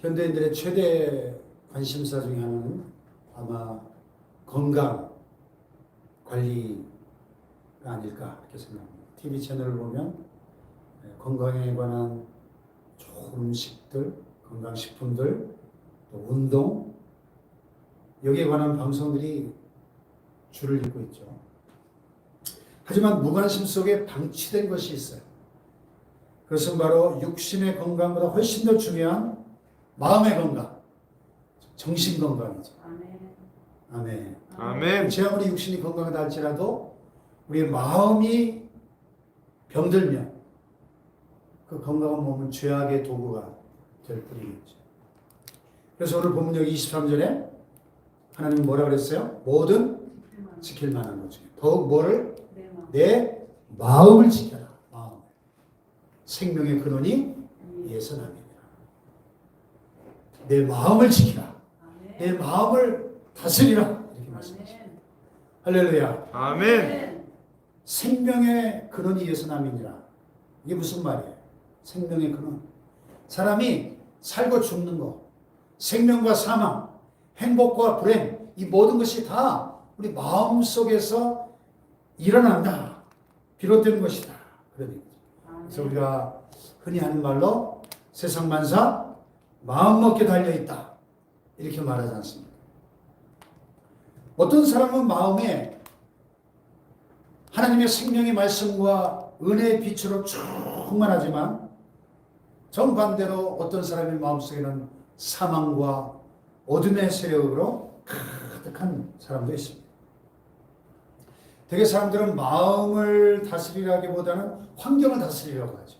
현대인들의 최대 관심사 중에 하나는 아마 건강 관리가 아닐까 이렇게 생각합니다. TV 채널을 보면 건강에 관한 좋은 음식들, 건강식품들, 또 운동, 여기에 관한 방송들이 줄을 잇고 있죠. 하지만 무관심 속에 방치된 것이 있어요. 그것은 바로 육신의 건강보다 훨씬 더 중요한 마음의 건강, 정신 건강이죠. 아멘. 아멘. 제 아무리 육신이 건강하다 할지라도 우리의 마음이 병들면 그 건강한 몸은 죄악의 도구가 될 뿐이겠죠. 그래서 오늘 본문 여기 23절에 하나님 뭐라 그랬어요? 뭐든 지킬 만한 것 중에 더욱 뭐를? 내 마음을 지켜라. 마음. 생명의 근원이 이에서 납니다. 내 마음을 지키라. 내 마음을 다스리라. 이렇게 말씀하십니다. 할렐루야. 아멘. 생명의 근원이 이에서 남이니라. 이게 무슨 말이에요? 생명의 근원. 사람이 살고 죽는 거, 생명과 사망, 행복과 불행, 이 모든 것이 다 우리 마음 속에서 일어난다. 비롯되는 것이다. 그래서 우리가 흔히 하는 말로 세상 만사 마음먹게 달려있다. 이렇게 말하지 않습니까? 어떤 사람은 마음에 하나님의 생명의 말씀과 은혜의 빛으로 충만하지만 정반대로 어떤 사람의 마음속에는 사망과 어둠의 세력으로 가득한 사람도 있습니다. 대개 사람들은 마음을 다스리라기보다는 환경을 다스리려고 하죠.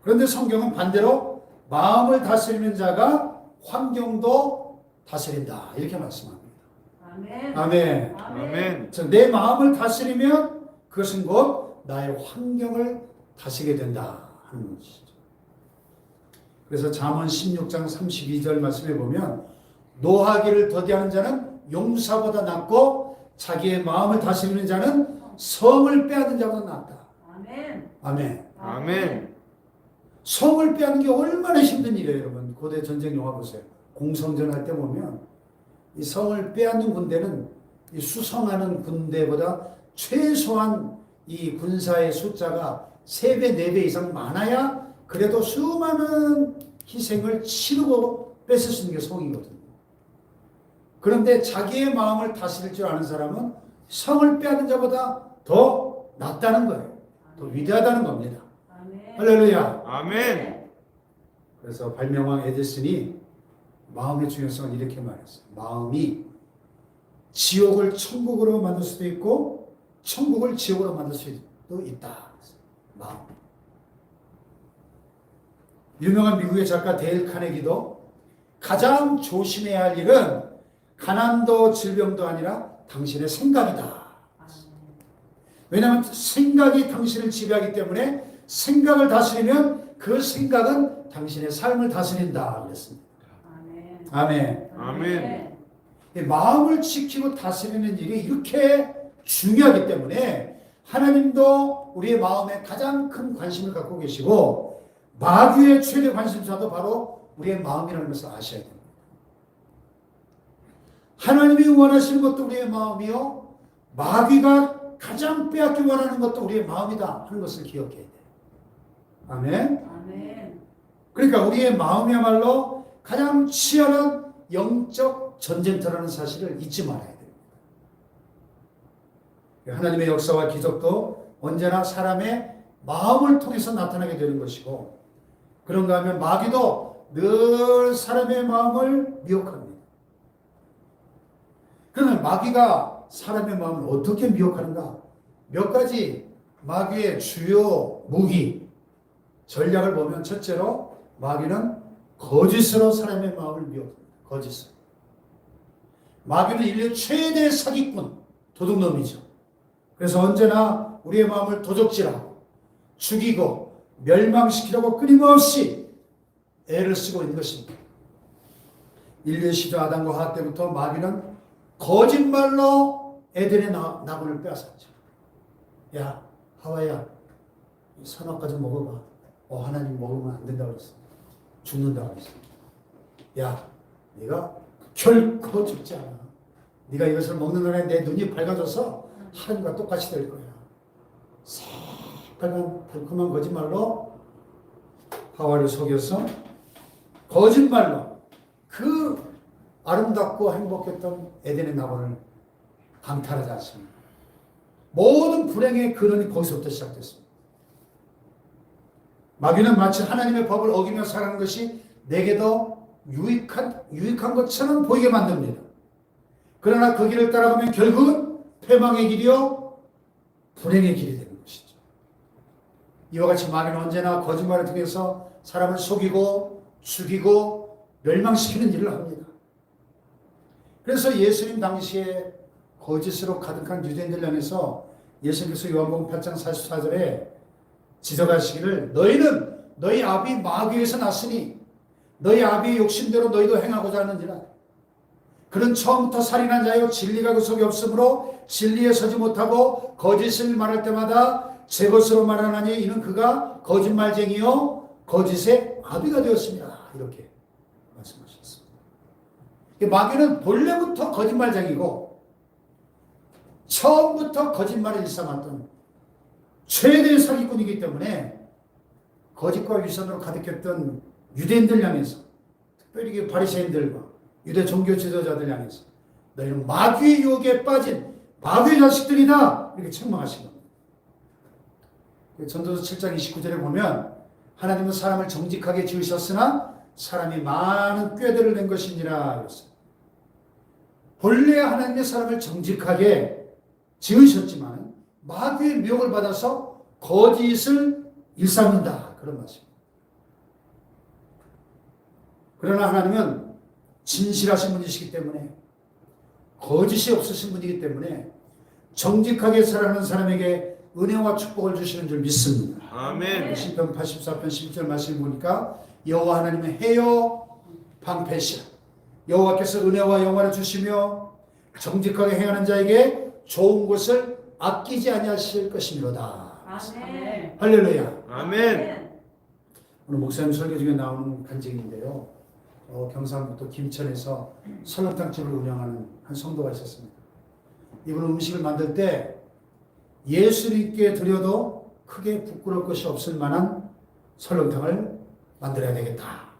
그런데 성경은 반대로 마음을 다스리는 자가 환경도 다스린다. 이렇게 말씀합니다. 아멘. 아멘. 아멘. 내 마음을 다스리면 그것은 곧 나의 환경을 다스리게 된다 하는 것이죠. 그래서 잠언 16장 32절 말씀에 보면 노하기를 더디하는 자는 용사보다 낫고 자기의 마음을 다스리는 자는 성을 빼앗는 자보다 낫다. 아멘. 아멘. 아멘. 성을 빼앗는 게 얼마나 힘든 일이에요, 여러분. 고대 전쟁 영화 보세요. 공성전 할 때 보면 이 성을 빼앗는 군대는 이 수성하는 군대보다 최소한 이 군사의 숫자가 3배, 4배 이상 많아야 그래도 수많은 희생을 치르고 뺏을 수 있는 게 성이거든요. 그런데 자기의 마음을 다스릴 줄 아는 사람은 성을 빼앗는 자보다 더 낫다는 거예요. 더 위대하다는 겁니다. 아멘. 할렐루야. 아멘. 그래서 발명왕 에디슨이 마음의 중요성을 이렇게 말했어요. 마음이 지옥을 천국으로 만들 수도 있고 천국을 지옥으로 만들 수도 있다. 마음. 유명한 미국의 작가 데일 카네기도 가장 조심해야 할 일은 가난도 질병도 아니라 당신의 생각이다. 왜냐하면 생각이 당신을 지배하기 때문에 생각을 다스리면 그 생각은 당신의 삶을 다스린다. 그랬습니다. 아멘. 아멘. 마음을 지키고 다스리는 일이 이렇게 중요하기 때문에 하나님도 우리의 마음에 가장 큰 관심을 갖고 계시고 마귀의 최대 관심사도 바로 우리의 마음이라는 것을 아셔야 됩니다. 하나님이 원하시는 것도 우리의 마음이요, 마귀가 가장 빼앗기 원하는 것도 우리의 마음이다 하는 것을 기억해야 돼요. 아멘. 아멘. 그러니까 우리의 마음이야말로 가장 치열한 영적 전쟁터라는 사실을 잊지 말아야 됩니다. 하나님의 역사와 기적도 언제나 사람의 마음을 통해서 나타나게 되는 것이고, 그런가 하면 마귀도 늘 사람의 마음을 미혹합니다. 그러면 마귀가 사람의 마음을 어떻게 미혹하는가? 몇 가지 마귀의 주요 무기, 전략을 보면 첫째로 마귀는 거짓으로 사람의 마음을 미혹합니다. 거짓으로. 마귀는 인류 최대 사기꾼, 도둑놈이죠. 그래서 언제나 우리의 마음을 도적질하고 죽이고 멸망시키려고 끊임없이 애를 쓰고 있는 것입니다. 인류의 시조 아담과 하와 때부터 마귀는 거짓말로 에덴의 나무를 빼앗았죠. 야, 하와야, 이 선악과 좀 먹어봐. 하나님 먹으면 안 된다고 그랬어. 죽는다고 했어요. 야, 네가 결코 죽지 않아. 네가 이것을 먹는 날에 내 눈이 밝아져서 하나님과 똑같이 될 거야. 새빨간 달콤한 거짓말로 하와를 속여서 거짓말로 그 아름답고 행복했던 에덴의 낙원을 강탈하지 않습니다. 모든 불행의 근원이 거기서부터 시작됐습니다. 마귀는 마치 하나님의 법을 어기며 살아가는 것이 내게 더 유익한 것처럼 보이게 만듭니다. 그러나 그 길을 따라가면 결국은 패망의 길이요 불행의 길이 되는 것이죠. 이와 같이 마귀는 언제나 거짓말을 통해서 사람을 속이고 죽이고 멸망시키는 일을 합니다. 그래서 예수님 당시에 거짓으로 가득한 유대인들 향해서 예수님께서 요한복음 8장 44절에 지적하시기를 너희는 너희 아비 마귀에서 났으니 너희 아비의 욕심대로 너희도 행하고자 하느니라. 그는 처음부터 살인한 자요 진리가 그 속에 없으므로 진리에 서지 못하고 거짓을 말할 때마다 제 것으로 말하나니 이는 그가 거짓말쟁이요 거짓의 아비가 되었습니다. 이렇게 말씀하셨습니다. 마귀는 본래부터 거짓말쟁이고 처음부터 거짓말을 일삼았던 최대의 사기꾼이기 때문에 거짓과 위선으로 가득했던 유대인들 향해서 특별히 바리새인들과 유대 종교 지도자들 향해서 너희는 마귀의 유혹에 빠진 마귀의 자식들이다 이렇게 책망하신 겁니다. 전도서 7장 29절에 보면 하나님은 사람을 정직하게 지으셨으나 사람이 많은 꾀들을 낸 것이니라 이랬어요. 본래 하나님의 사람을 정직하게 지으셨지만 마귀의 미혹을 받아서 거짓을 일삼는다 그런 말씀입니다. 그러나 하나님은 진실하신 분이시기 때문에 거짓이 없으신 분이기 때문에 정직하게 살아가는 사람에게 은혜와 축복을 주시는 줄 믿습니다. 아멘. 시편 84편 11절 말씀 보니까 여호와 하나님의 해요 방패시라. 여호와께서 은혜와 영화를 주시며 정직하게 행하는 자에게 좋은 것을 아끼지 아니하실 것이미로다. 아멘. 할렐루야. 아멘. 오늘 목사님 설교 중에 나오는 간증인데요. 경상북도 김천에서 설렁탕집을 운영하는 한 성도가 있었습니다. 이분은 음식을 만들 때 예수님께 드려도 크게 부끄러울 것이 없을 만한 설렁탕을 만들어야 되겠다.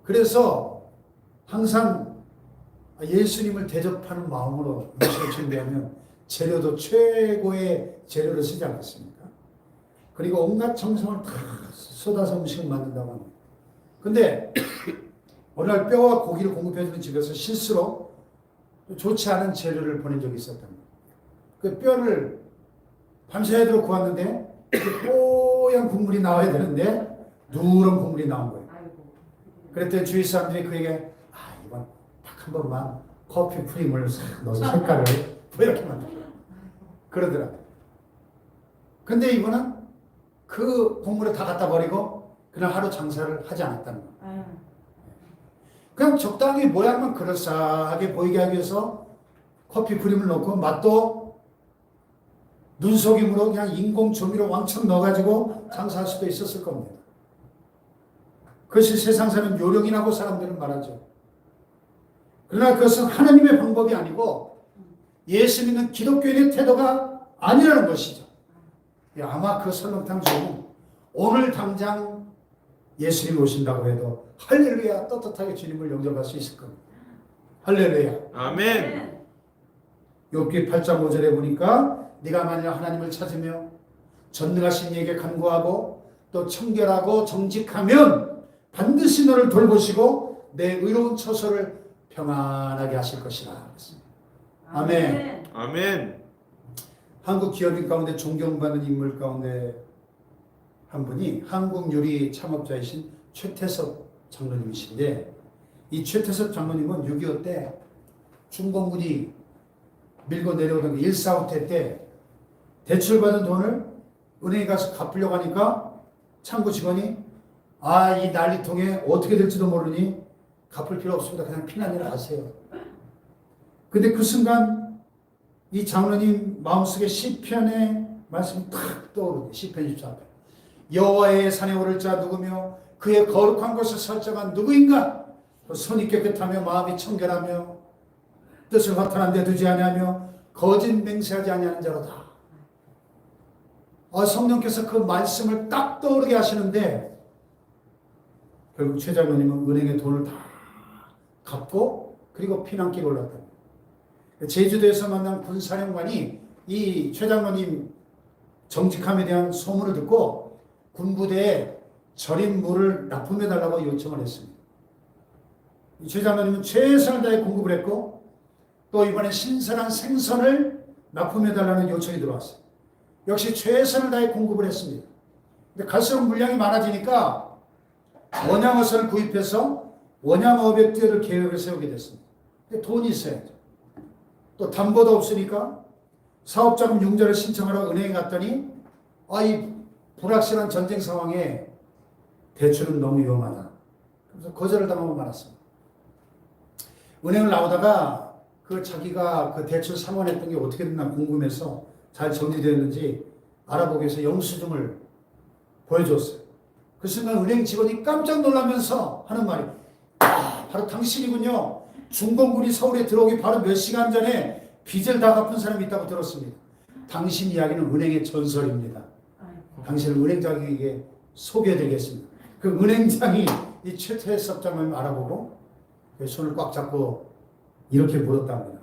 그래서 항상 예수님을 대접하는 마음으로 음식을 준비하면 재료도 최고의 재료를 쓰지 않겠습니까? 그리고 온갖 정성을 다 쏟아서 음식을 만든다고 합니다. 근데 어느 날 뼈와 고기를 공급해주는 집에서 실수로 좋지 않은 재료를 보낸 적이 있었답니다. 그 뼈를 밤새도록 구웠는데 뽀얀 국물이 나와야 되는데 누런 국물이 나온 거예요. 그랬더니 주위 사람들이 그에게 이건 딱 한 번만 커피 프림을 싹 넣어서 색깔을 이렇게 만들어 그러더라고요. 근데 이분은 그 국물을 다 갖다 버리고 그냥 하루 장사를 하지 않았다는 거예요. 그냥 적당히 모양만 그럴싸하게 보이게 하기 위해서 커피 프림을 넣고 맛도 눈속임으로 그냥 인공 조미료 왕창 넣어가지고 장사할 수도 있었을 겁니다. 그것이 세상 사는 요령이라고 사람들은 말하죠. 그러나 그것은 하나님의 방법이 아니고 예수 믿는 기독교인의 태도가 아니라는 것이죠. 아마 그 설렁탕 중에 오늘 당장 예수님이 오신다고 해도 할렐루야 떳떳하게 주님을 영접할 수 있을 겁니다. 할렐루야. 아멘. 욥기 8장 5절에 보니까 네가 만일 하나님을 찾으며 전능하신 이에게 간구하고 또 청결하고 정직하면 반드시 너를 돌보시고 내 의로운 처소를 평안하게 하실 것이라. 아멘. 아멘. 한국 기업인 가운데 존경받는 인물 가운데 한 분이 한국 요리 창업자이신 최태섭 장로님이신데 이 최태섭 장로님은 6.25 때 중공군이 밀고 내려오던 1.4.5태 때 대출받은 돈을 은행에 가서 갚으려고 하니까 창구 직원이 이 난리통에 어떻게 될지도 모르니 갚을 필요 없습니다. 그냥 피난이라 하세요. 근데 그 순간 이 장로님 마음속에 시편의 말씀이 탁 떠오르네. 시편 24편. 여호와의 산에 오를 자 누구며 그의 거룩한 곳을 설정한 누구인가? 손이 깨끗하며 마음이 청결하며 뜻을 허탄한 데 두지 아니하며 거짓 맹세하지 아니하는 자로다. 성령께서 그 말씀을 딱 떠오르게 하시는데 결국 최 장로님은 은행에 돈을 다 갚고 그리고 피난길에 올랐다. 제주도에서 만난 군사령관이 이 최 장로님 정직함에 대한 소문을 듣고 군부대에 절인 물을 납품해달라고 요청을 했습니다. 최 장로님은 최선을 다해 공급을 했고 또 이번에 신선한 생선을 납품해달라는 요청이 들어왔어요. 역시 최선을 다해 공급을 했습니다. 근데 갈수록 물량이 많아지니까 원양어선을 구입해서 원양어업에 뛰어들 계획을 세우게 됐습니다. 근데 돈이 있어야죠. 또 담보도 없으니까 사업자금 융자를 신청하러 은행에 갔더니 이 불확실한 전쟁 상황에 대출은 너무 위험하다. 그래서 거절을 당하고 말았습니다. 은행을 나오다가 자기가 그 대출 상환했던 게 어떻게 됐나 궁금해서 잘 정리되었는지 알아보기 위해서 영수증을 보여줬어요. 그 순간 은행 직원이 깜짝 놀라면서 하는 말이 바로 당신이군요. 중공군이 서울에 들어오기 바로 몇 시간 전에 빚을 다 갚은 사람이 있다고 들었습니다. 당신 이야기는 은행의 전설입니다. 당신을 은행장에게 소개해드리겠습니다. 그 은행장이 이 최태섭 장로님 알아보고 손을 꽉 잡고 이렇게 물었답니다.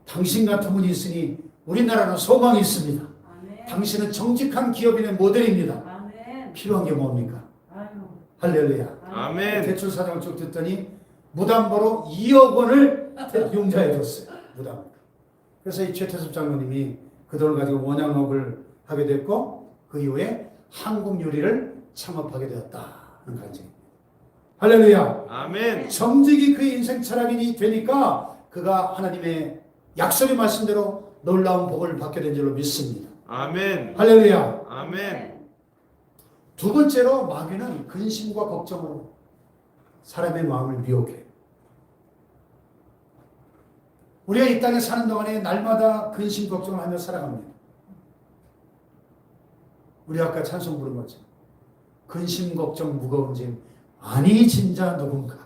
당신 같은 분이 있으니 우리나라는 소망이 있습니다. 아멘. 당신은 정직한 기업인의 모델입니다. 아멘. 필요한 게 뭡니까? 아유. 할렐루야. 아멘. 대출 사정을 쭉 듣더니 무담보로 2억 원을 융자해줬어요. 무담. 그래서 이 최태섭 장로님이 그 돈을 가지고 원양업을 하게 됐고 그 이후에 한국 요리를 창업하게 되었다는 간증입니다. 할렐루야. 아멘. 정직이 그의 인생 철학이 되니까 그가 하나님의 약속의 말씀대로 놀라운 복을 받게 된 줄로 믿습니다. 아멘. 할렐루야. 아멘. 두 번째로 마귀는 근심과 걱정으로 사람의 마음을 미혹해. 우리가 이 땅에 사는 동안에 날마다 근심 걱정을 하며 살아갑니다. 우리 아까 찬송 부른 거죠. 근심 걱정 무거운 짐 아니 진짜 누군가.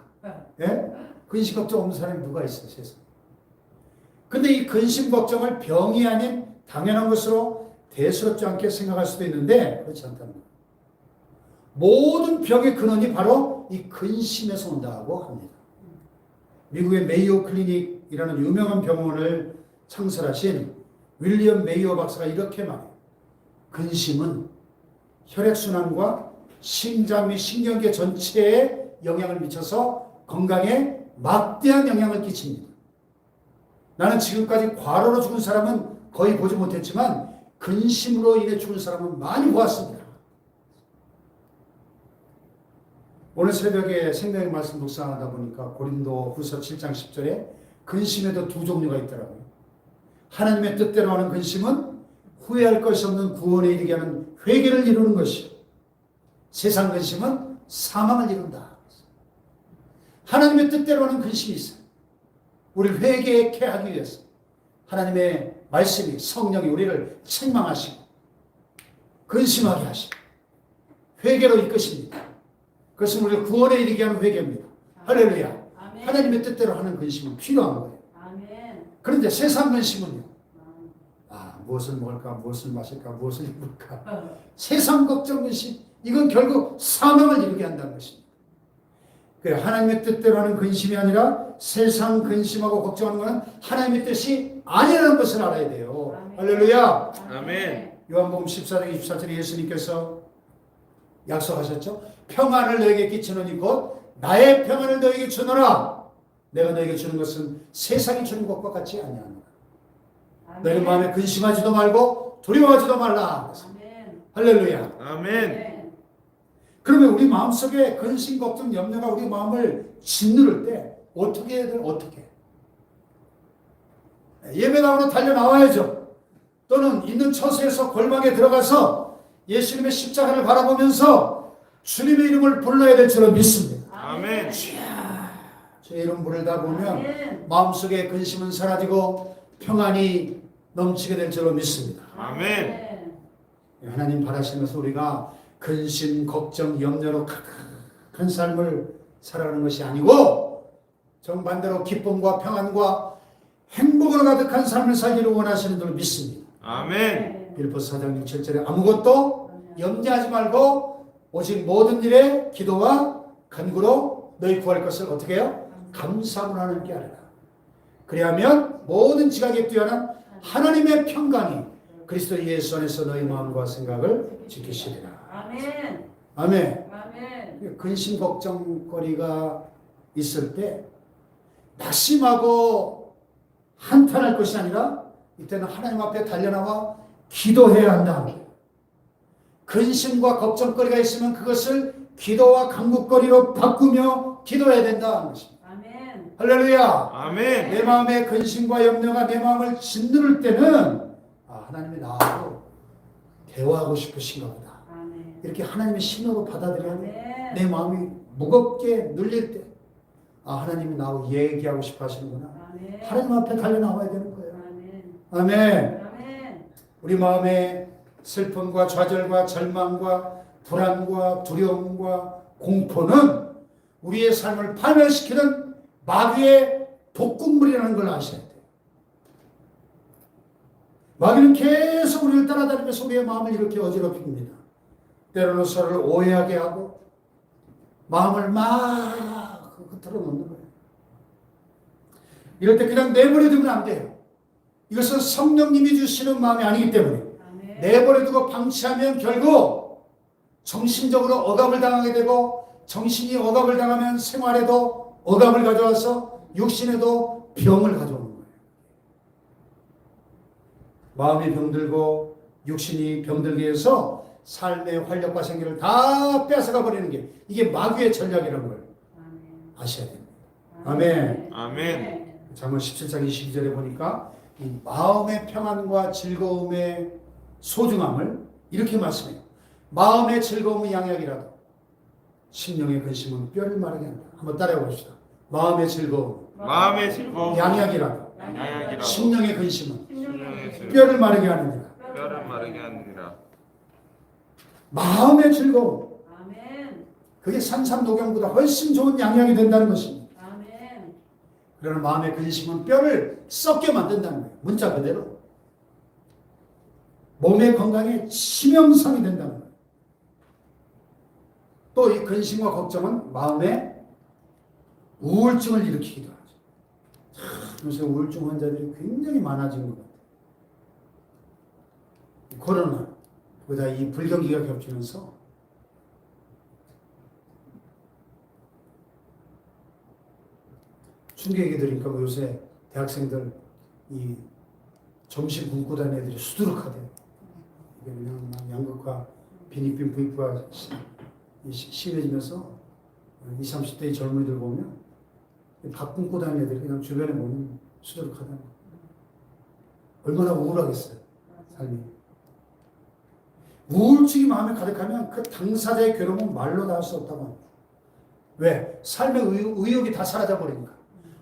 예? 근심 걱정 없는 사람이 누가 있어요, 세상에. 근데 이 근심 걱정을 병이 아닌 당연한 것으로 대수롭지 않게 생각할 수도 있는데 그렇지 않다는 거예요. 모든 병의 근원이 바로 이 근심에서 온다고 합니다. 미국의 메이오 클리닉이라는 유명한 병원을 창설하신 윌리엄 메이오 박사가 이렇게 말해요. 근심은 혈액순환과 심장 및 신경계 전체에 영향을 미쳐서 건강에 막대한 영향을 끼칩니다. 나는 지금까지 과로로 죽은 사람은 거의 보지 못했지만 근심으로 인해 죽은 사람은 많이 보았습니다. 오늘 새벽에 생명의 말씀 묵상하다 보니까 고린도 후서 7장 10절에 근심에도 두 종류가 있더라고요. 하나님의 뜻대로 하는 근심은 후회할 것이 없는 구원에 이르게 하는 회개를 이루는 것이요. 세상 근심은 사망을 이룬다. 하나님의 뜻대로 하는 근심이 있어요. 우리를 회개케 하기 위해서 하나님의 말씀이 성령이 우리를 책망하시고 근심하게 하시고 회개로 이끄십니다. 그것은 우리를 구원에 이르게 하는 회개입니다. 할렐루야. 아멘. 하나님의 뜻대로 하는 근심은 필요한 거예요. 아멘. 그런데 세상 근심은요. 무엇을 먹을까, 무엇을 마실까, 무엇을 입을까. 세상 걱정 근심, 이건 결국 사망을 이루게 한다는 것입니다. 하나님의 뜻대로 하는 근심이 아니라 세상 근심하고 걱정하는 것은 하나님의 뜻이 아니라는 것을 알아야 돼요. 아멘. 할렐루야. 아멘. 요한복음 14장 24절에 예수님께서 약속하셨죠. 평안을 너에게 끼치노니 곧 나의 평안을 너에게 주노라. 내가 너에게 주는 것은 세상이 주는 것과 같지 아니하노라. 너희는 마음에 근심하지도 말고 두려워하지도 말라. 아멘. 할렐루야. 아멘. 그러면 우리 마음속에 근심, 걱정, 염려가 우리 마음을 짓누를 때 어떻게 해야 돼요? 어떻게? 예배당으로 달려나와야죠. 또는 있는 처소에서 골방에 들어가서 예수님의 십자가를 바라보면서 주님의 이름을 불러야 될 줄로 믿습니다. 아멘. 주의 이름 부르다 보면 아멘. 마음속에 근심은 사라지고 평안이 넘치게 될 줄로 믿습니다. 아멘. 하나님 바라시는 것은 우리가 근심, 걱정, 염려로 가득한 삶을 살아가는 것이 아니고 정반대로 기쁨과 평안과 행복으로 가득한 삶을 살기를 원하시는 줄 믿습니다. 아멘. 빌립보서 4장 6, 7절에 아무것도 염려하지 말고 오직 모든 일에 기도와 간구로 너희 구할 것을 어떻게 해요? 감사함으로 하나님께 하리라. 그리하면 모든 지각에 뛰어난 하나님의 평강이 그리스도 예수 안에서 너희 마음과 생각을 지키시리라. 아멘. 아멘. 아멘. 근심 걱정거리가 있을 때 낙심하고 한탄할 것이 아니라 이때는 하나님 앞에 달려나와 기도해야 한다. 근심과 걱정거리가 있으면 그것을 기도와 간구거리로 바꾸며 기도해야 된다는 것입니다. 아멘. 할렐루야. 아멘. 내 마음의 근심과 염려가 내 마음을 짓누를 때는 하나님이 나하고 대화하고 싶으신가 보다. 아멘. 이렇게 하나님의 신호로 받아들여야 돼. 아멘. 내 마음이 무겁게 눌릴 때 하나님이 나하고 얘기하고 싶어 하시는구나. 아멘. 하나님 앞에 달려 나와야 되는 거예요. 아멘. 아멘. 아멘. 우리 마음의 슬픔과 좌절과 절망과 불안과 두려움과 공포는 우리의 삶을 파멸시키는 마귀의 독극물이라는 걸 아셔야 돼요. 마귀는 계속 우리를 따라다니면서 우리의 마음을 이렇게 어지럽힙니다. 때로는 서로를 오해하게 하고 마음을 막 흩어놓는 거예요. 이럴 때 그냥 내버려두면 안 돼요. 이것은 성령님이 주시는 마음이 아니기 때문에 아멘. 내버려두고 방치하면 결국 정신적으로 억압을 당하게 되고 정신이 억압을 당하면 생활에도 억압을 가져와서 육신에도 병을 가져오는 거예요. 마음이 병들고 육신이 병들게 해서 삶의 활력과 생기를 다 뺏어가 버리는 게 이게 마귀의 전략이라는 걸 아멘. 아셔야 됩니다. 아멘. 아멘. 잠언 17장 22절에 보니까 이 마음의 평안과 즐거움의 소중함을 이렇게 말씀해요. 마음의 즐거움은 양약이라도 심령의 근심은 뼈를 마르게 한다. 한번 따라해 봅시다. 마음의 즐거움, 마음의 즐거움 양약이라도 양약이라도 심령의 근심은 심령의 즐거움 뼈를 마르게 하느니라. 뼈를 마르게 하느니라. 마음의 즐거움, 아멘. 그게 산삼녹용보다 훨씬 좋은 양약이 된다는 것입니다. 아멘. 그러나 마음의 근심은 뼈를 썩게 만든다는 거예요. 문자 그대로. 몸의 건강에 치명상이 된다는 거예요. 또 이 근심과 걱정은 마음에 우울증을 일으키기도 하죠. 요새 우울증 환자들이 굉장히 많아진 것 같아요. 코로나, 거기다 이 불경기가 겹치면서 충격이 들으니까 뭐 요새 대학생들 이 점심 굶고 다니는 애들이 수두룩하대요. 이게 그냥 막 양극화, 비니빈 부익부가 심해지면서 20, 30대의 젊은이들 보면 밥 굶고 다니는 애들이 그냥 주변에 보면 수두룩하다는 거예요. 얼마나 우울하겠어요, 삶이. 우울증이 마음에 가득하면 그 당사자의 괴로움은 말로 다 할 수 없다고 합니다. 왜? 삶의 의욕이 다 사라져버리니까.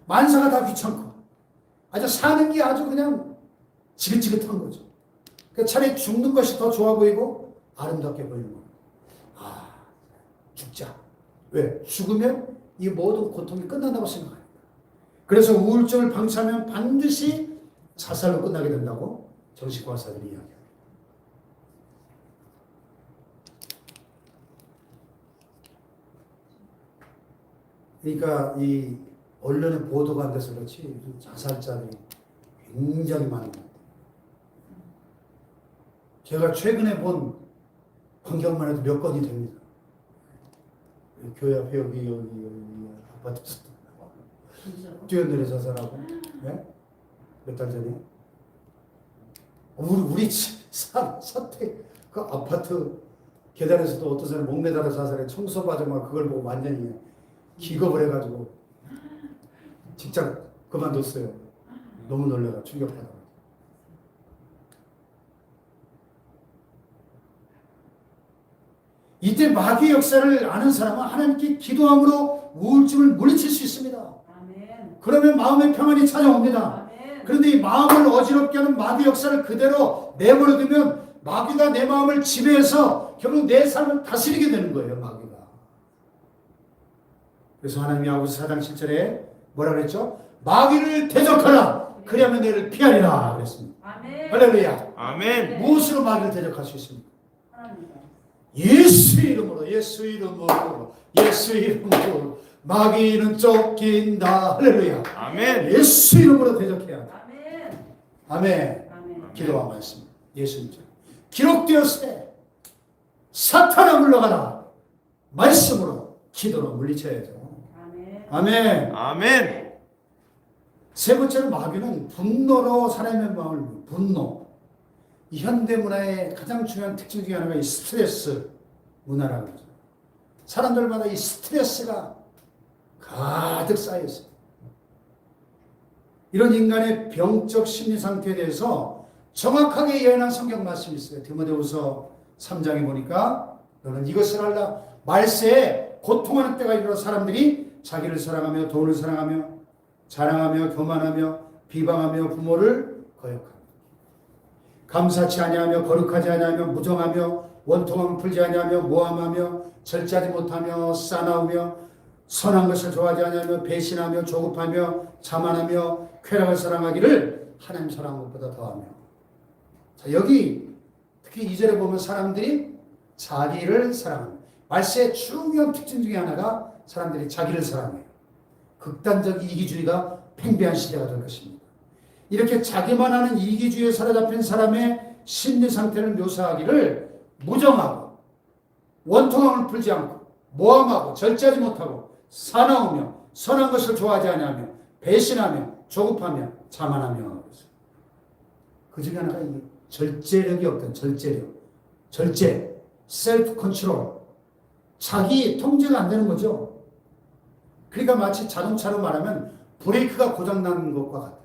만사가 다 귀찮고 아주 사는 게 아주 그냥 지긋지긋한 거죠. 그러니까 차라리 죽는 것이 더 좋아 보이고 아름답게 보이는 겁니다. 죽자. 왜? 죽으면 이 모든 고통이 끝난다고 생각합니다. 그래서 우울증을 방치하면 반드시 자살로 끝나게 된다고 정신과 의사들이 이야기합니다. 그러니까 이 언론에 보도가 안 돼서 그렇지 자살자들이 굉장히 많은 것 같아요. 제가 최근에 본 환경만 해도 몇 건이 됩니다. 교회 앞에 여기 아파트 뛰어내려 자살하고 몇 달 전에 우리 사택 그 아파트 계단에서도 어떤 사람이 목 매달아 자살해 청소받으면 그걸 보고 완전히 기겁을 해가지고 직장 그만뒀어요. 너무 놀래가 충격받아. 이때 마귀의 역사를 아는 사람은 하나님께 기도함으로 우울증을 물리칠 수 있습니다. 아멘. 그러면 마음의 평안이 찾아옵니다. 아멘. 그런데 이 마음을 어지럽게 하는 마귀 역사를 그대로 내버려두면 마귀가 내 마음을 지배해서 결국 내 삶을 다스리게 되는 거예요, 마귀가. 그래서 하나님이 아고서 4장 7절에 뭐라 그랬죠? 마귀를 대적하라. 그리하면 너를 피하리라 그랬습니다. 아멘. 할렐루야. 아멘. 무엇으로 마귀를 대적할 수 있습니까? 하나님과. 예수 이름으로, 예수 이름으로, 예수 이름으로 마귀는 쫓긴다. 할렐루야. 아멘. 예수 이름으로 대적해야 돼. 아멘. 아멘. 아멘. 기도와 말씀. 예수님. 기록되었으되 사탄아 물러가라. 말씀으로 기도로 물리쳐야죠. 아멘. 아멘. 아멘. 세 번째로 마귀는 분노로 사람의 마음을 분노. 이 현대 문화의 가장 중요한 특징 중에 하나가 이 스트레스 문화라고 그러죠. 사람들마다 이 스트레스가 가득 쌓여 있어요. 이런 인간의 병적 심리 상태에 대해서 정확하게 예언한 성경 말씀이 있어요. 디모데후서 3장에 보니까 너는 이것을 알라. 말세에 고통하는 때가 이르러 사람들이 자기를 사랑하며 돈을 사랑하며 자랑하며 교만하며 비방하며 부모를 거역하며 감사치 아니하며 거룩하지 아니하며 무정하며 원통함을 풀지 아니하며 모함하며 절제하지 못하며 싸나우며 선한 것을 좋아하지 아니하며 배신하며 조급하며 자만하며 쾌락을 사랑하기를 하나님 사랑하는 것보다 더하며. 자, 여기 특히 2절에 보면 사람들이 자기를 사랑합니다. 말세의 중요한 특징 중에 하나가 사람들이 자기를 사랑해요. 극단적 이기주의가 팽배한 시대가 될 것입니다. 이렇게 자기만 하는 이기주의에 사로잡힌 사람의 심리 상태를 묘사하기를 무정하고 원통함을 풀지 않고 모함하고 절제하지 못하고 사나우며 선한 것을 좋아하지 아니하며 배신하며 조급하며 자만하며. 그 중에 하나가 이 절제력이 없던 절제, 셀프 컨트롤, 자기 통제가 안 되는 거죠. 그러니까 마치 자동차로 말하면 브레이크가 고장나는 것과 같아요.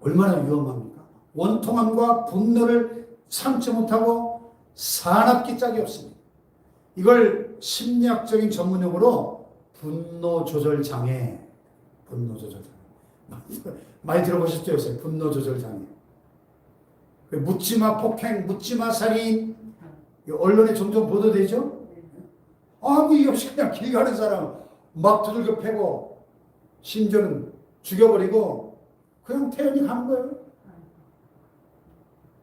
얼마나 위험합니까? 원통함과 분노를 참지 못하고 사납기 짝이 없습니다. 이걸 심리학적인 전문용어로 분노 조절 장애. 많이 들어보셨죠? 요새 분노 조절 장애. 묻지마 폭행, 묻지마 살인, 언론에 종종 보도되죠? 아무 이유 없이 그냥 길 가는 사람 막 두들겨 패고 심지어는 죽여버리고 그냥 태연히 가는 거예요.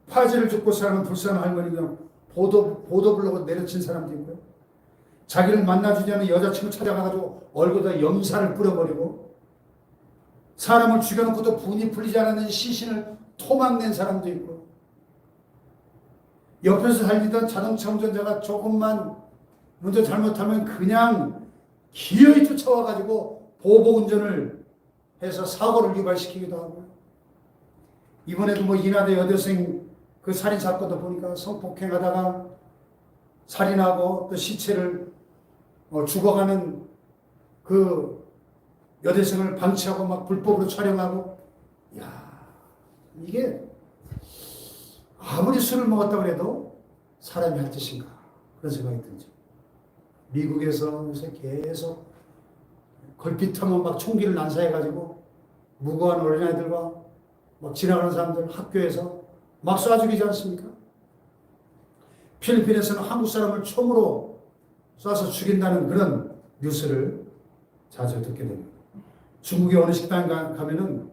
파지를 줍고 사는 불쌍한 할머니 그냥 보도블로그 내려친 사람도 있고요. 자기를 만나주지 않은 여자친구 찾아가가지고 얼굴에다 염산을 뿌려버리고 사람을 죽여놓고도 분이 풀리지 않았는 시신을 토막낸 사람도 있고 옆에서 달리던 자동차 운전자가 조금만 운전 잘못하면 그냥 기어이 쫓아와가지고 보복운전을 해서 사고를 유발시키기도 하고요. 이번에도 뭐 인하대 여대생 그 살인사건도 보니까 성폭행하다가 살인하고 또 시체를 죽어가는 그 여대생을 방치하고 막 불법으로 촬영하고. 야, 이게 아무리 술을 먹었다 그래도 사람이 할 짓인가 그런 생각이 들죠. 미국에서 요새 계속 걸핏하면 막 총기를 난사해가지고 무고한 어린아이들과 막 지나가는 사람들 학교에서 막 쏴 죽이지 않습니까? 필리핀에서는 한국 사람을 총으로 쏴서 죽인다는 그런 뉴스를 자주 듣게 됩니다. 중국의 어느 식당에 가면은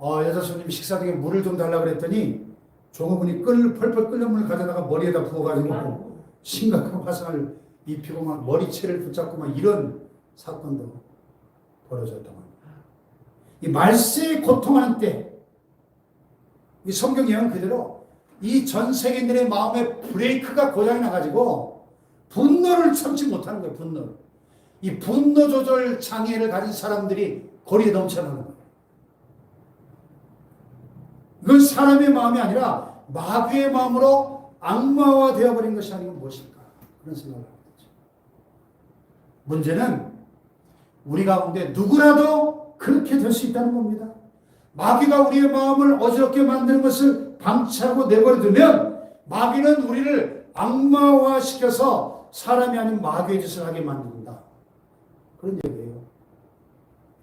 여자 손님이 식사 중에 물을 좀 달라고 그랬더니 종업원이 펄펄 끓는 물을 가져다가 머리에다 부어가지고 심각한 화상을 입히고 막 머리채를 붙잡고 막 이런 사건도 벌어졌던 겁니다. 이 말세에 고통하는 때 이 성경 예언 그대로 이 전 세계인들의 마음에 브레이크가 고장이 나가지고 분노를 참지 못하는 거예요. 분노를. 이 분노 조절 장애를 가진 사람들이 거리에 넘쳐나는 거예요. 이건 사람의 마음이 아니라 마귀의 마음으로 악마화 되어버린 것이 아니면 무엇일까? 그런 생각을 하게 되죠. 문제는 우리 가운데 누구라도 그렇게 될 수 있다는 겁니다. 마귀가 우리의 마음을 어지럽게 만드는 것을 방치하고 내버려두면 마귀는 우리를 악마화시켜서 사람이 아닌 마귀의 짓을 하게 만든다. 그런 얘기예요.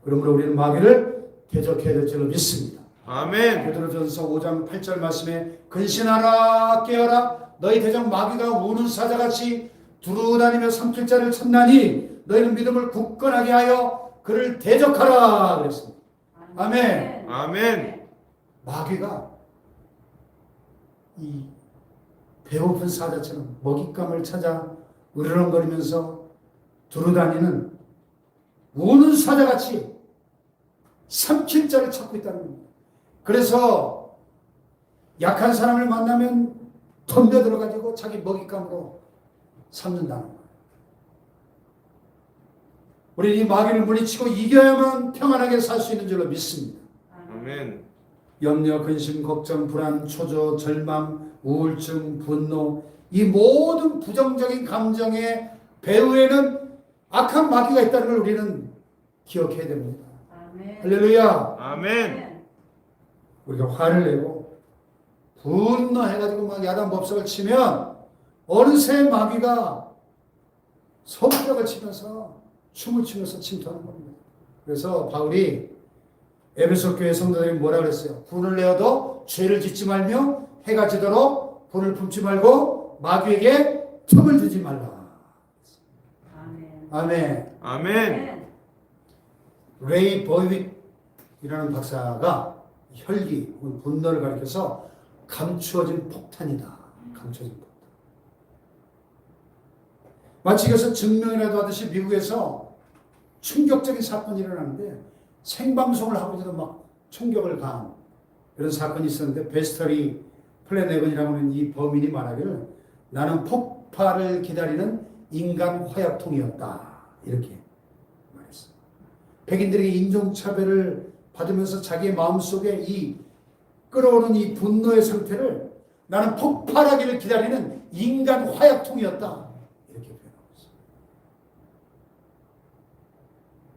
그러므로 우리는 마귀를 대적해야 될 줄로 믿습니다. 아멘. 베드로전서 5장 8절 말씀에 근신하라 깨어라 너희 대적 마귀가 우는 사자같이 두루다니며 삼킬 자를 찾나니 너희는 믿음을 굳건하게 하여 그를 대적하라 그랬습니다. 아멘. 아멘. 마귀가 이 배고픈 사자처럼 먹잇감을 찾아 으르렁거리면서 두루다니는 우는 사자같이 삼킬 자를 찾고 있다는 겁니다. 그래서 약한 사람을 만나면 덤벼들어가지고 자기 먹잇감으로 삼는다는 거예요. 우리는 이 마귀를 물리치고 이겨야만 평안하게 살 수 있는 줄로 믿습니다. 아멘. 염려, 근심, 걱정, 불안, 초조, 절망, 우울증, 분노 이 모든 부정적인 감정의 배후에는 악한 마귀가 있다는 걸 우리는 기억해야 됩니다. 아멘. 할렐루야. 아멘. 우리가 화를 내고 분노해가지고 막 야단 법석을 치면 어느새 마귀가 성격을 치면서 춤을 추면서 침투하는 겁니다. 그래서 바울이 에베소 교회 성도들이 뭐라 그랬어요? 분을 내어도 죄를 짓지 말며 해가 지도록 분을 품지 말고 마귀에게 틈을 주지 말라. 아멘. 아멘. 아멘. 레이 버이윅이라는 박사가 혈기, 분노를 가리켜서 감추어진 폭탄이다. 감추어진 폭탄. 마치 이것은 증명이라도 하듯이 미국에서 충격적인 사건이 일어나는데 생방송을 하고도 막 충격을 가한 이런 사건이 있었는데 베스터리 플래내건이라고 하는 이 범인이 말하기를 나는 폭발을 기다리는 인간 화약통이었다. 이렇게 말했어요. 백인들에게 인종차별을 받으면서 자기의 마음속에 이 끌어오는 이 분노의 상태를 나는 폭발하기를 기다리는 인간 화약통이었다. 이렇게 표현하고 있어요.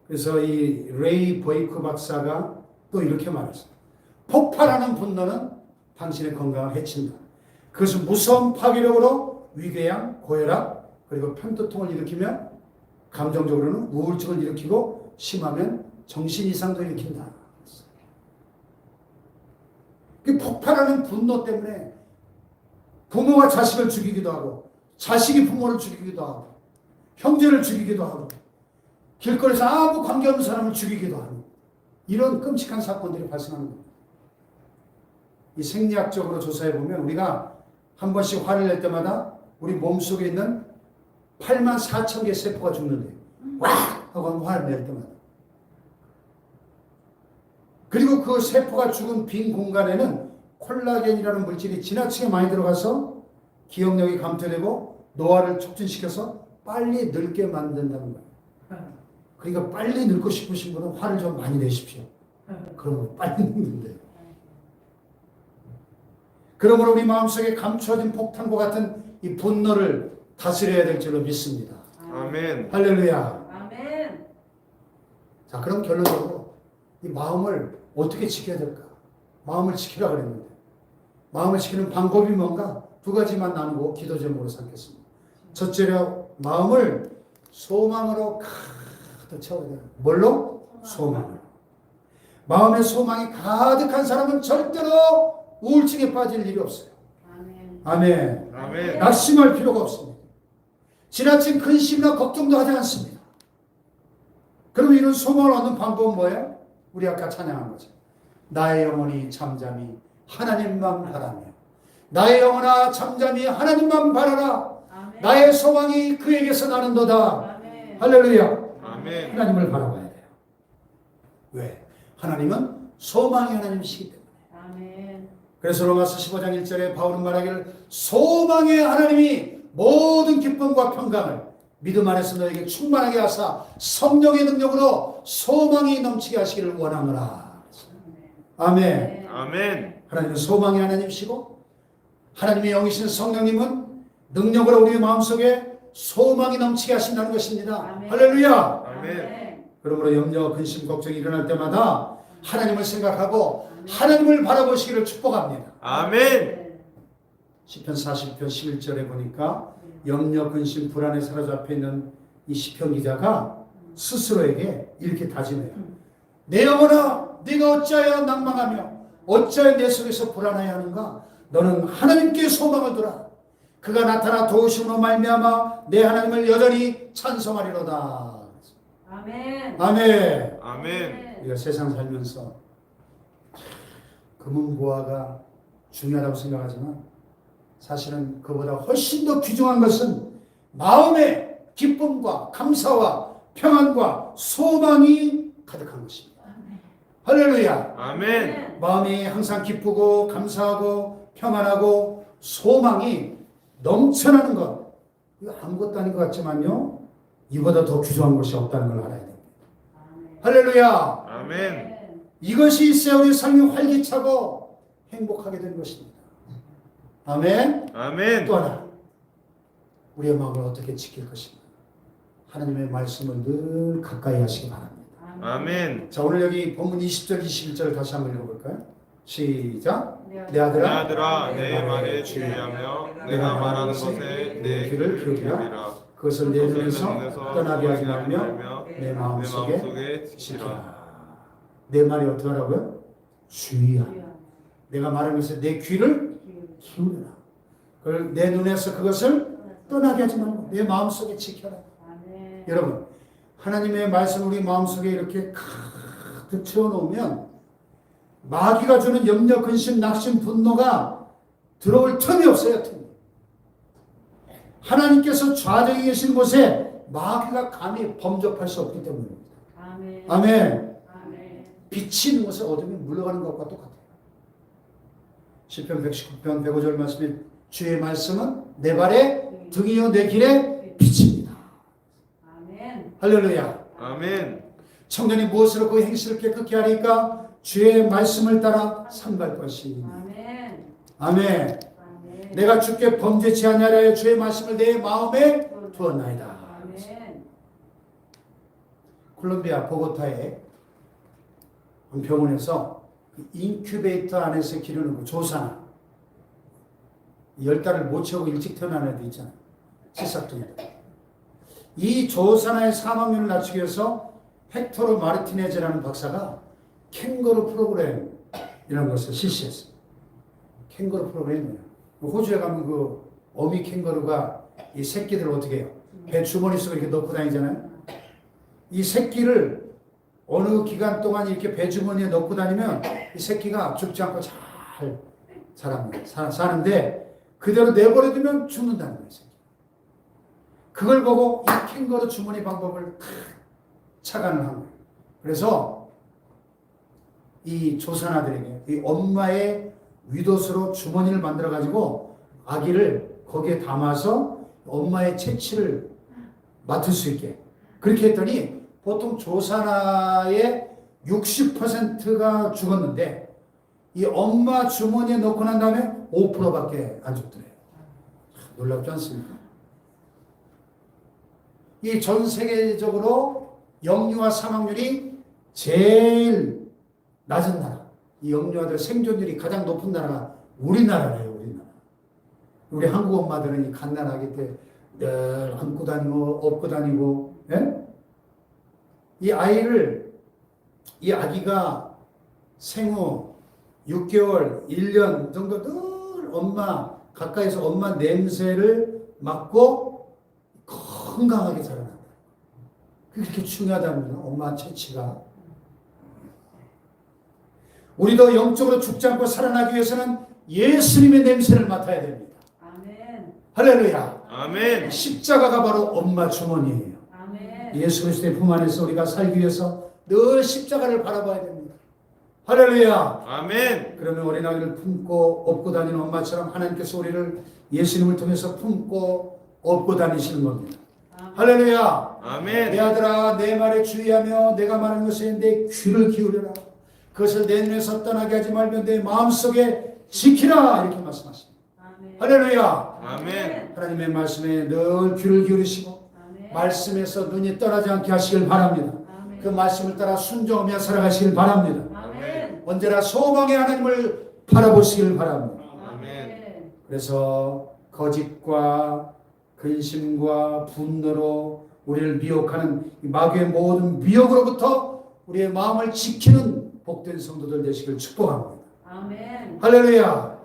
그래서 이 레이 버이크 박사가 또 이렇게 말했어요. 폭발하는 분노는 당신의 건강을 해친다. 그것은 무서운 파괴력으로 위궤양, 고혈압, 그리고 편두통을 일으키면 감정적으로는 우울증을 일으키고 심하면 정신 이상도 일으킨다. 그 폭발하는 분노 때문에 부모가 자식을 죽이기도 하고 자식이 부모를 죽이기도 하고 형제를 죽이기도 하고 길거리에서 아무 관계없는 사람을 죽이기도 하고 이런 끔찍한 사건들이 발생하는 겁니다. 이 생리학적으로 조사해 보면 우리가 한 번씩 화를 낼 때마다 우리 몸속에 있는 84,000개 세포가 죽는데요. 와! 하고 화를 낼 때마다. 그리고 그 세포가 죽은 빈 공간에는 콜라겐이라는 물질이 지나치게 많이 들어가서 기억력이 감퇴되고 노화를 촉진시켜서 빨리 늙게 만든다는 거예요. 그러니까 빨리 늙고 싶으신 분은 화를 좀 많이 내십시오. 그러면 빨리 늙는데. 그러므로 우리 마음속에 감추어진 폭탄과 같은 이 분노를 다스려야 될 줄로 믿습니다. 아멘. 할렐루야. 아멘. 자, 그럼 결론적으로 이 마음을 어떻게 지켜야 될까? 마음을 지키라 그랬는데 마음을 지키는 방법이 뭔가 두 가지만 나누고 기도 제목으로 삼겠습니다. 첫째로 마음을 소망으로 가득 채워야 돼요. 뭘로? 소망으로. 마음에 소망이 가득한 사람은 절대로 우울증에 빠질 일이 없어요. 아멘. 아멘. 아멘. 낙심할 필요가 없습니다. 지나친 근심이나 걱정도 하지 않습니다. 그럼 이런 소망을 얻는 방법은 뭐예요? 우리 아까 찬양한 거죠. 나의 영혼이 잠잠히 하나님만 바라며 나의 영혼아 잠잠히 하나님만 바라라. 아멘. 나의 소망이 그에게서 나는도다. 아멘. 할렐루야. 아멘. 하나님을 바라봐야 돼요. 왜? 하나님은 소망의 하나님이시기 때문에. 아멘. 그래서 로마서 15장 1절에 바울은 말하기를 소망의 하나님이 모든 기쁨과 평강을 믿음 안에서 너에게 충만하게 하사 성령의 능력으로 소망이 넘치게 하시기를 원하노라. 아멘. 아멘. 하나님은 소망의 하나님이시고 하나님의 영이신 성령님은 능력으로 우리의 마음속에 소망이 넘치게 하신다는 것입니다. 아멘. 할렐루야. 아멘. 그러므로 염려, 근심, 걱정이 일어날 때마다 하나님을 생각하고 하나님을 바라보시기를 축복합니다. 아멘. 시편 40편 11절에 보니까 염려, 근심, 불안에 사로잡혀 있는 이 시편 기자가 스스로에게 이렇게 다짐해요. 내 영혼아, 네가 어찌하여 낭망하며 어찌하여 내 속에서 불안하여 하는가? 너는 하나님께 소망을 두라. 그가 나타나 도우심으로 말미암아 내 하나님을 여전히 찬송하리로다. 아멘. 아멘. 아멘. 우리가 세상 살면서 금은보화가 중요하다고 생각하지만 사실은 그보다 훨씬 더 귀중한 것은 마음의 기쁨과 감사와 평안과 소망이 가득한 것입니다. 할렐루야. 아멘. 마음이 항상 기쁘고 감사하고 평안하고 소망이 넘쳐나는 것, 이거 아무것도 아닌 것 같지만요, 이보다 더 귀중한 것이 없다는 걸 알아야 됩니다. 할렐루야. 아멘. 이것이 있어야 우리 삶이 활기차고 행복하게 되는 것입니다. 아멘. 아멘. 또 하나, 우리의 마음을 어떻게 지킬 것인가? 하나님의 말씀을 늘 가까이 하시기 바랍니다. 아멘. 자, 오늘 여기 본문 20절 21절 다시 한번 읽어볼까요? 시작. 내 내 아들아, 아들아 내 말에 주의하며 내가 말하는 것에 내 귀를 기울이라. 그것을 내 눈에서 떠나게 하지 말며 말며 내 내 마음속에 마음속에 지키라. 지키라. 내 말이 어떻게 하라고요? 주의하라. 내가 말하는 것에 내 귀를 기울여라. 그걸 내 눈에서 그것을 떠나게 하지 말고 내 마음속에 지켜라. 여러분, 하나님의 말씀 우리 마음속에 이렇게 가득 채워놓으면 마귀가 주는 염려, 근심, 낙심, 분노가 들어올 틈이 없어요. 틈이. 하나님께서 좌정에 계신 곳에 마귀가 감히 범접할 수 없기 때문입니다. 아멘. 빛이 있는 곳에 어둠이 물러가는 것과 똑같아요. 시편 119편 105절 말씀에 주의 말씀은 내 발에 등이요 내 길에 빛입니다. 할렐루야. 아멘. 청년이 무엇으로 그 행실을 깨끗게 하리까? 주의 말씀을 따라 삼갈 것이니. 아멘. 내가 주께 범죄치 아니하려 주의 말씀을 내 마음에 두었나이다. 콜롬비아 보고타의 한 병원에서 인큐베이터 안에서 기르는 그 조사나 10달을 못 채우고 일찍 태어난 애들 있잖아요. 칠삭둥이들. 이 조사나의 사망률을 낮추기 위해서 헥토르 마르티네즈라는 박사가 캥거루 프로그램이라는 것을 실시했어요. 캥거루 프로그램이에요. 호주에 가면 그 어미 캥거루가 이 새끼들을 어떻게 해요? 배 주머니 속에 이렇게 넣고 다니잖아요. 이 새끼를 어느 기간 동안 이렇게 배 주머니에 넣고 다니면 이 새끼가 죽지 않고 잘 자랍니다. 사는데 그대로 내버려두면 죽는다는 거예요. 그걸 보고 이 캥거루 주머니 방법을 착안을 한 거예요. 그래서 이 조산아들에게 이 엄마의 윗옷으로 주머니를 만들어 가지고 아기를 거기에 담아서 엄마의 채취를 맡을 수 있게 그렇게 했더니 보통 조산아의 60%가 죽었는데 이 엄마 주머니에 넣고 난 다음에 5%밖에 안 죽더래요. 놀랍지 않습니까? 이 전 세계적으로 영유아 사망률이 제일 낮은 나라, 이 영유아들 생존율이 가장 높은 나라가 우리나라예요. 우리나라. 우리 한국 엄마들은 이 갓난아기 때 늘 안고 다니고 업고 다니고, 예? 이 아기가 생후 6개월, 1년 정도 늘 엄마 가까이서 엄마 냄새를 맡고 건강하게 자라난다. 그렇게 중요하답니다. 엄마 채취가. 우리도 영적으로 죽지 않고 살아나기 위해서는 예수님의 냄새를 맡아야 됩니다. 할렐루야. 아멘. 십자가가 바로 엄마 주머니예요. 예수 그리스도의 품 안에서 우리가 살기 위해서 늘 십자가를 바라봐야 됩니다. 할렐루야. 아멘. 그러면 어린아이를 품고 업고 다니는 엄마처럼 하나님께서 우리를 예수님을 통해서 품고 업고 다니시는 겁니다. 할렐루야. 아멘. 내 아들아 내 말에 주의하며 내가 말하는 것에 내 귀를 기울여라. 그것을 내 눈에서 떠나게 하지 말며 내 마음속에 지키라. 이렇게 말씀하십니다. 할렐루야. 아멘. 하나님의 말씀에 늘 귀를 기울이시고 말씀에서 눈이 떠나지 않게 하시길 바랍니다. 그 말씀을 따라 순종하며 살아가시길 바랍니다. 언제나 소망의 하나님을 바라보시길 바랍니다. 아멘. 그래서 거짓과 근심과 분노로 우리를 미혹하는 이 마귀의 모든 미혹으로부터 우리의 마음을 지키는 복된 성도들 되시길 축복합니다. 아멘. 할렐루야.